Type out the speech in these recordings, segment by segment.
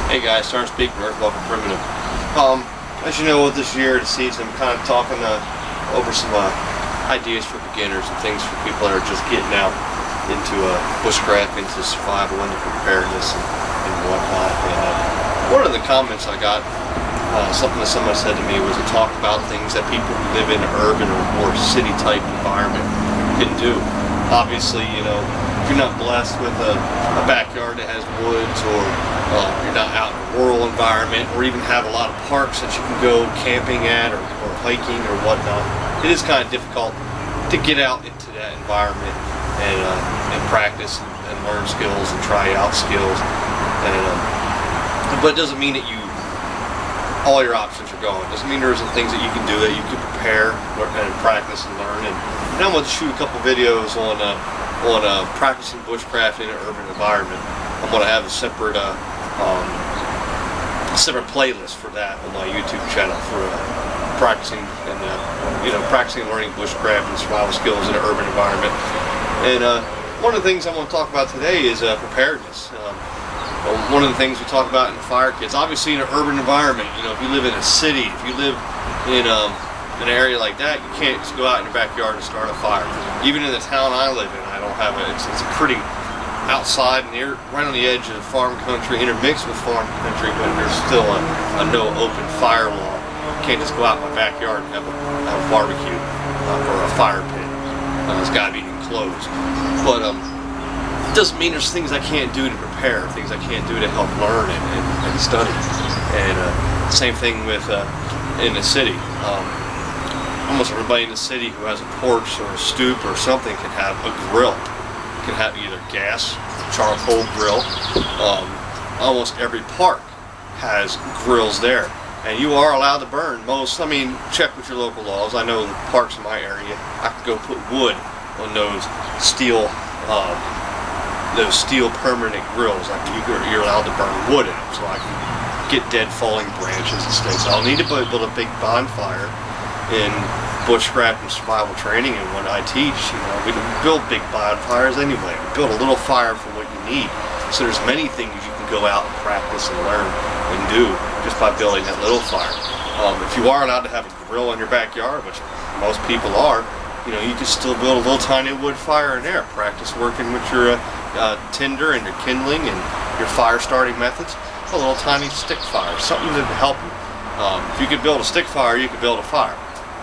Hey guys, Char Cattail, welcome to Primitive. As you know, this year, the season, I'm kind of talking over some ideas for beginners and things for people that are just getting out into bushcraft, into survival, into preparedness and whatnot. And one of the comments I got, something that someone said to me, was to talk about things that people who live in an urban or more city-type environment can do. Obviously, you know, if you're not blessed with a backyard that has woods, or you're not out in a rural environment, or even have a lot of parks that you can go camping at or hiking or whatnot, it is kind of difficult to get out into that environment and practice and learn skills and try out skills. But it doesn't mean that all your options are gone. It doesn't mean there isn't things that you can do that you can prepare and practice and learn. And I'm going to shoot a couple videos on practicing bushcraft in an urban environment. I'm going to have a separate playlist for that on my YouTube channel for practicing and practicing and learning bushcraft and survival skills in an urban environment. And one of the things I want to talk about today is preparedness. One of the things we talk about in the fire kits, obviously in an urban environment, you know, if you live in a city, if you live in an area like that, you can't just go out in your backyard and start a fire. even in the town I live in, I don't have it. It's pretty outside, near, right on the edge of farm country, intermixed with farm country, but there's still a no open fire law. You can't just go out in my backyard and have a barbecue or a fire pit. It's got to be enclosed. But it doesn't mean there's things I can't do to prepare, things I can't do to help learn and study. And same thing with in the city. Almost everybody in the city who has a porch or a stoop or something can have a grill. Can have either gas, charcoal grill. Almost every park has grills there, and you are allowed to burn most. I mean, check with your local laws. I know the parks in my area, I could go put wood on those steel permanent grills. Like you're allowed to burn wood in them, so I can get dead falling branches and sticks. I'll need to build a big bonfire in bushcraft and survival training, and when I teach, you know, we can build big bonfires anyway. We build a little fire for what you need. So there's many things you can go out and practice and learn and do just by building that little fire. If you are allowed to have a grill in your backyard, which most people are, you know, you can still build a little tiny wood fire in there. Practice working with your tinder and your kindling and your fire starting methods. A little tiny stick fire, something to help you. If you could build a stick fire, you could build a fire.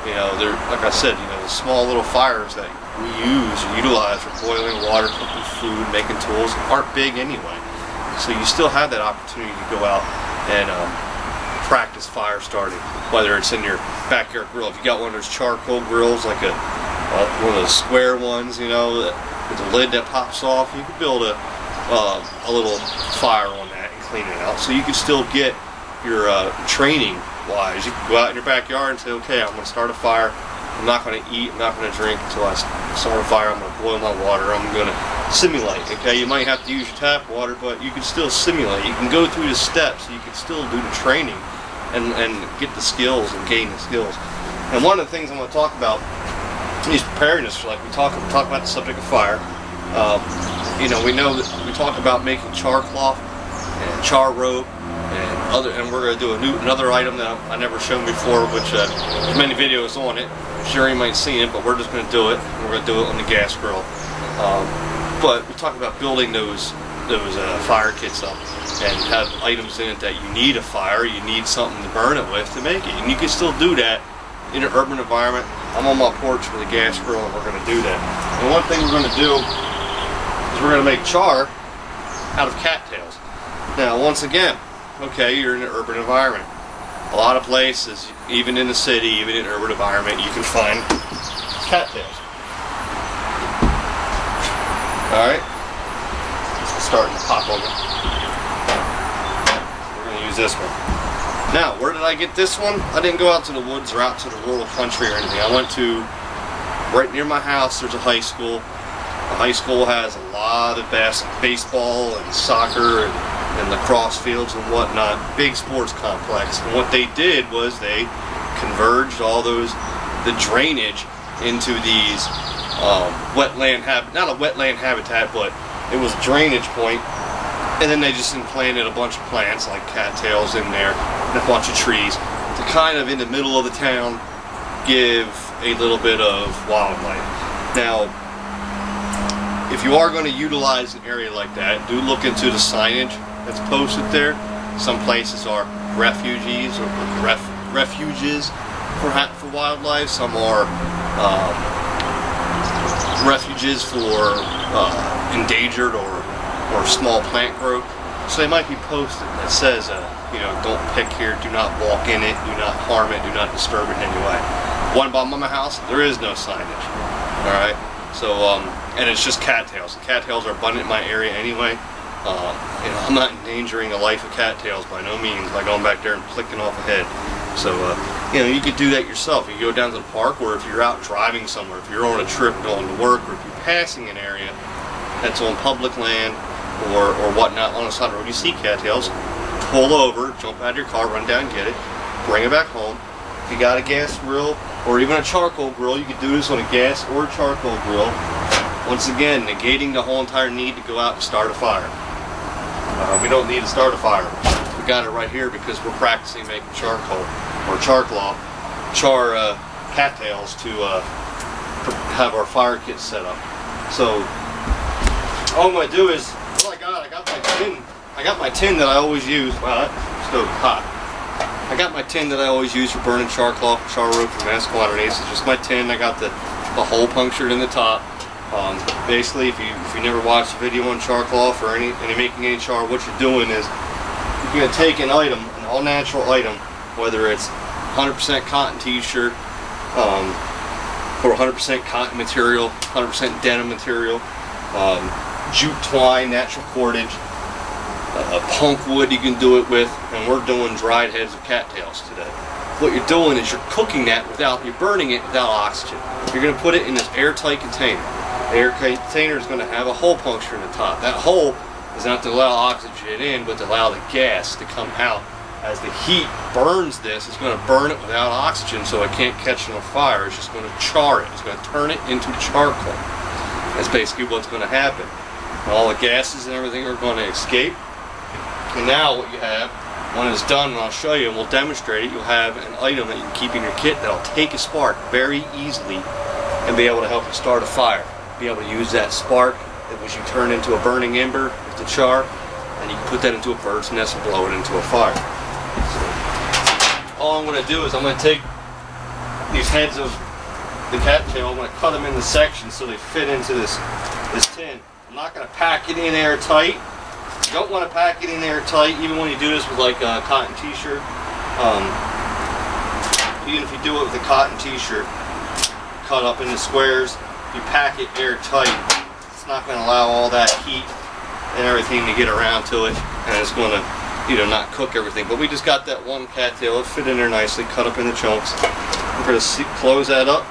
You know, they're, like I said, you know, the small little fires that we use and utilize for boiling water, cooking food, making tools aren't big anyway. So you still have that opportunity to go out and practice fire starting, whether it's in your backyard grill. If you got one of those charcoal grills, like one of those square ones, you know, with the lid that pops off, you could build a little fire on that and clean it out. So you can still get your training wise. You can go out in your backyard and say, okay, I'm going to start a fire. I'm not going to eat, I'm not going to drink until I start a fire. I'm going to boil my water. I'm going to simulate. Okay, you might have to use your tap water, but you can still simulate. You can go through the steps. So you can still do the training and get the skills and gain the skills. And one of the things I'm going to talk about is preparedness. Like we talk about the subject of fire. You know, we know that we talk about making char cloth and char rope. And we're going to do another item that I never shown before, which there's many videos on it. Sure, you might see it, but we're just going to do it. We're going to do it on the gas grill. But we talk about building those fire kits up and have items in it that you need a fire, you need something to burn it with to make it, and you can still do that in an urban environment. I'm on my porch with a gas grill, and we're going to do that. And one thing we're going to do is we're going to make char out of cattails. Now, once again, okay, you're in an urban environment. A lot of places, even in the city, even in an urban environment, you can find cattails. Alright, it's starting to pop open. We're going to use this one. Now, where did I get this one? I didn't go out to the woods or out to the rural country or anything. I went to, right near my house, there's a high school. The high school has a lot of baseball and soccer and lacrosse fields and whatnot, big sports complex. And what they did was they converged all the drainage into these wetland not a wetland habitat, but it was a drainage point And then they just implanted a bunch of plants like cattails in there and a bunch of trees to kind of in the middle of the town give a little bit of wildlife. Now, if you are going to utilize an area like that, do look into the signage that's posted there. Some places are refuges or refuges for wildlife. Some are refuges for endangered or small plant growth. So they might be posted that says, you know, don't pick here, do not walk in it, do not harm it, do not disturb it in any way. One by my house, there is no signage. All right. So and it's just cattails. The cattails are abundant in my area anyway. You know, I'm not endangering the life of cattails by no means by going back there and flicking off a head. So you know, you could do that yourself. You go down to the park, or if you're out driving somewhere, if you're on a trip going to work, or if you're passing an area that's on public land or whatnot on the side of the road, you see cattails, pull over, jump out of your car, run down, get it, bring it back home. If you got a gas grill or even a charcoal grill, you could do this on a gas or a charcoal grill. Once again, negating the whole entire need to go out and start a fire. We don't need to start a fire. We got it right here because we're practicing making charcoal or char cattails to have our fire kit set up. So all I'm going to do is, well, I got my tin. I got my tin that I always use. Wow, that stove is hot. I got my tin that I always use for burning char cloth, char rope from Mass underneath. It's just my tin. I got the hole punctured in the top. Basically, if you never watched a video on char cloth or any making any char, what you're doing is you're going to take an item, an all-natural item, whether it's 100% cotton t-shirt or 100% cotton material, 100% denim material, jute twine, natural cordage, punk wood you can do it with, and we're doing dried heads of cattails today. What you're doing is you're cooking that you're burning it without oxygen. You're going to put it in this airtight container. The airtight container is going to have a hole puncture in the top. That hole is not to allow oxygen in, but to allow the gas to come out. As the heat burns this, it's going to burn it without oxygen, so it can't catch on fire. It's just going to char it. It's going to turn it into charcoal. That's basically what's going to happen. All the gases and everything are going to escape. And now what you have, when it's done, and I'll show you and we'll demonstrate it, you'll have an item that you can keep in your kit that'll take a spark very easily and be able to help you start a fire. Be able to use that spark, which you turn into a burning ember with the char, and you can put that into a bird's nest and blow it into a fire. So, all I'm going to do is I'm going to take these heads of the cattail, I'm going to cut them into sections so they fit into this tin. I'm not going to pack it in airtight. You don't want to pack it in airtight, even when you do this with like a cotton t-shirt. Even if you do it with a cotton t-shirt, cut up into squares, you pack it airtight, it's not going to allow all that heat and everything to get around to it, and it's going to, you know, not cook everything. But we just got that one cattail, it fit in there nicely, cut up into chunks. We're going to close that up.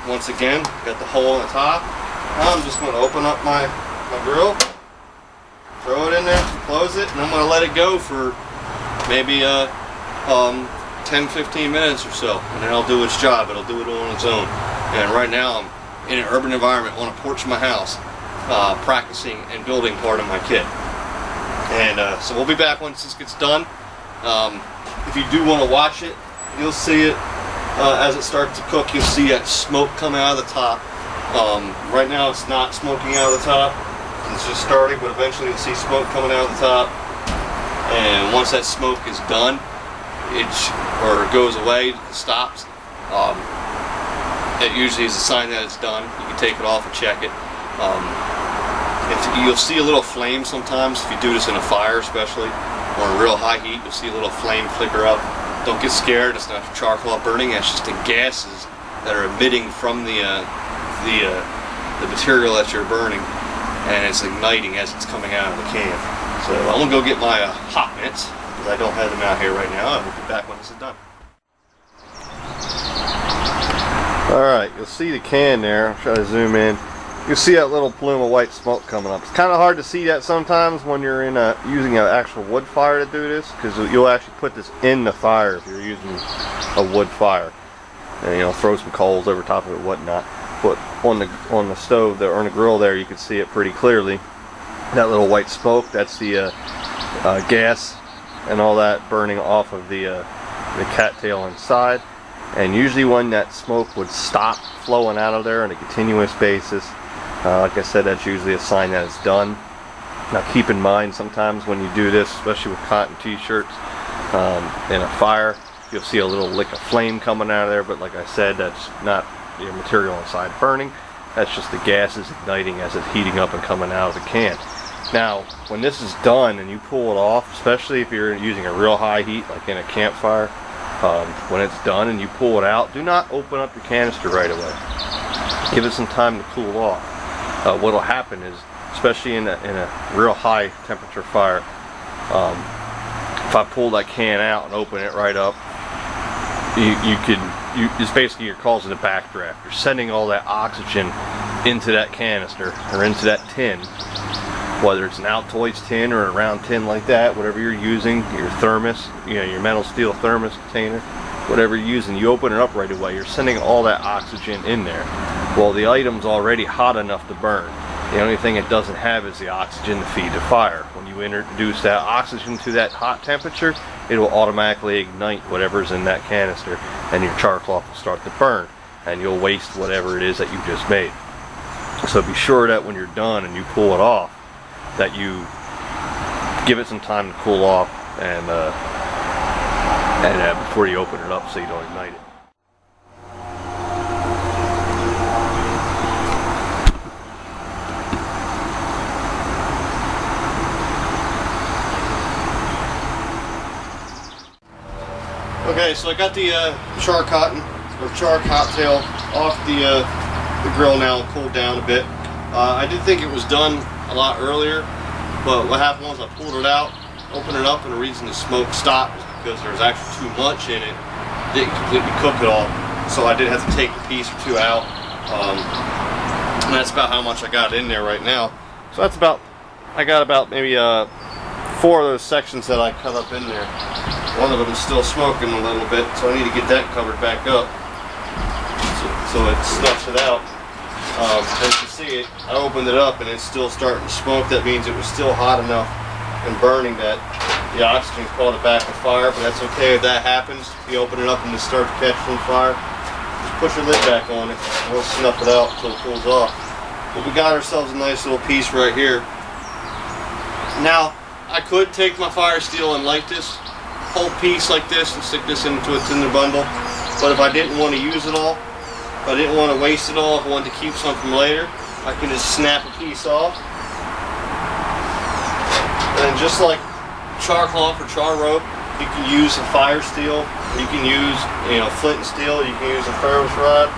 Once again, got the hole on the top. Now I'm just going to open up my grill, throw it in there, close it, and I'm going to let it go for maybe 10-15 minutes or so, and then it'll do its job. It'll do it on its own. And right now I'm in an urban environment on a porch of my house, practicing and building part of my kit. And so we'll be back once this gets done. If you do want to watch it, you'll see it as it starts to cook. You'll see that smoke come out of the top. Right now it's not smoking out of the top. It's just starting, but eventually you'll see smoke coming out of the top. And once that smoke is done, it goes away, stops. It usually is a sign that it's done. You can take it off and check it. You'll see a little flame sometimes if you do this in a fire, especially, or in real high heat. You'll see a little flame flicker up. Don't get scared. It's not charcoal burning. It's just the gases that are emitting from the material that you're burning, and it's igniting as it's coming out of the can. So I'm gonna go get my hot mitts because I don't have them out here right now. I'll be back when this is done. Alright, you'll see the can there. I'll try to zoom in. You'll see that little plume of white smoke coming up. It's kind of hard to see that sometimes when you're using an actual wood fire to do this, because you'll actually put this in the fire if you're using a wood fire. And, you know, throw some coals over top of it, whatnot. But on the stove there, or on the grill there, you can see it pretty clearly. That little white smoke, that's the gas and all that burning off of the cattail inside. And usually when that smoke would stop flowing out of there on a continuous basis, like I said, that's usually a sign that it's done. Now keep in mind, sometimes when you do this, especially with cotton t-shirts, in a fire, you'll see a little lick of flame coming out of there, but like I said, that's not the material inside burning. That's just the gases igniting as it's heating up and coming out of the can. Now, when this is done and you pull it off, especially if you're using a real high heat, like in a campfire, when it's done and you pull it out, do not open up your canister right away. Give it some time to cool off. What will happen is, especially in a real high temperature fire, if I pull that can out and open it right up, it's basically you're causing a backdraft. You're sending all that oxygen into that canister or into that tin, whether it's an Altoids tin or a round tin like that, whatever you're using, your thermos, your metal steel thermos container, whatever you're using, you open it up right away. You're sending all that oxygen in there. Well, the item's already hot enough to burn. The only thing it doesn't have is the oxygen to feed the fire. When you introduce that oxygen to that hot temperature, it will automatically ignite whatever's in that canister, and your char cloth will start to burn, and you'll waste whatever it is that you just made. So be sure that when you're done and you pull it off, that you give it some time to cool off and before you open it up, so you don't ignite it. Okay, so I got the char cotton or char cattail off the grill now and cooled down a bit. I did think it was done a lot earlier, but what happened was I pulled it out, opened it up, and the reason the smoke stopped is because there was actually too much in it. Didn't completely cook it all, so I did have to take a piece or two out. And that's about how much I got in there right now. So that's about, I got about maybe 4 of those sections that I cut up in there. One of them is still smoking a little bit, so I need to get that covered back up so it snuffs it out. As you see it, I opened it up and it's still starting to smoke. That means it was still hot enough and burning that the oxygen caught it back on fire, but that's okay if that happens. If you open it up and it starts catching on fire, just push your lid back on it and we'll snuff it out until it cools off. But we got ourselves a nice little piece right here. Now, I could take my fire steel and light this whole piece like this and stick this into a tinder bundle, but if I didn't want to use it all, if I didn't want to waste it all, if I wanted to keep some from later, I can just snap a piece off. And just like char cloth or char rope, you can use a fire steel, you can use flint and steel, you can use a ferrous rod.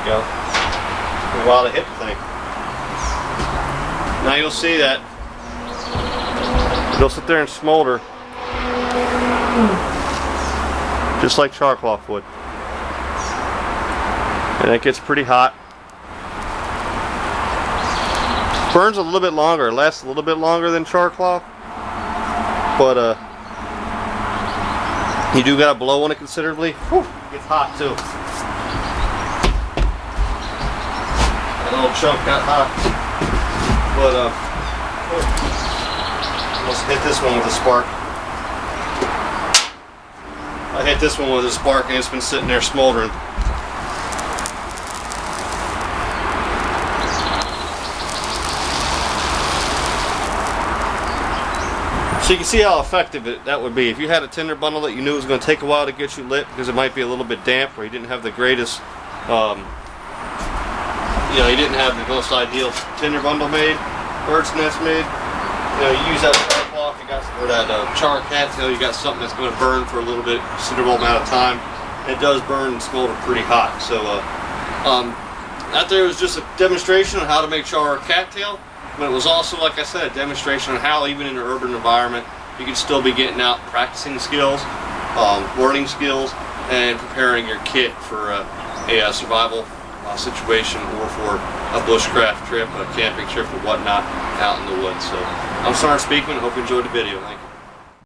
Go. A while to hit the thing. Now you'll see that it'll sit there and smolder just like char cloth would, and it gets pretty hot. Burns a little bit longer, it lasts a little bit longer than char cloth, but you do gotta blow on it considerably. Whew, it gets hot too. Little chunk got hot, but let's hit this one with a spark. I hit this one with a spark and it's been sitting there smoldering. So you can see how effective that would be. If you had a tinder bundle that you knew was going to take a while to get you lit because it might be a little bit damp or you didn't have the greatest you didn't have the most ideal tinder bundle made, bird's nest made. You use that char cloth, you got that char cattail, you got something that's going to burn for a little bit, considerable amount of time. It does burn and smolder pretty hot. So out there was just a demonstration on how to make char cattail, but it was also, like I said, a demonstration on how even in an urban environment you can still be getting out, practicing skills, learning skills, and preparing your kit for a survival situation or for a bushcraft trip, a camping trip or whatnot out in the woods. So I'm Sergeant Speakman. Hope you enjoyed the video. Thank you.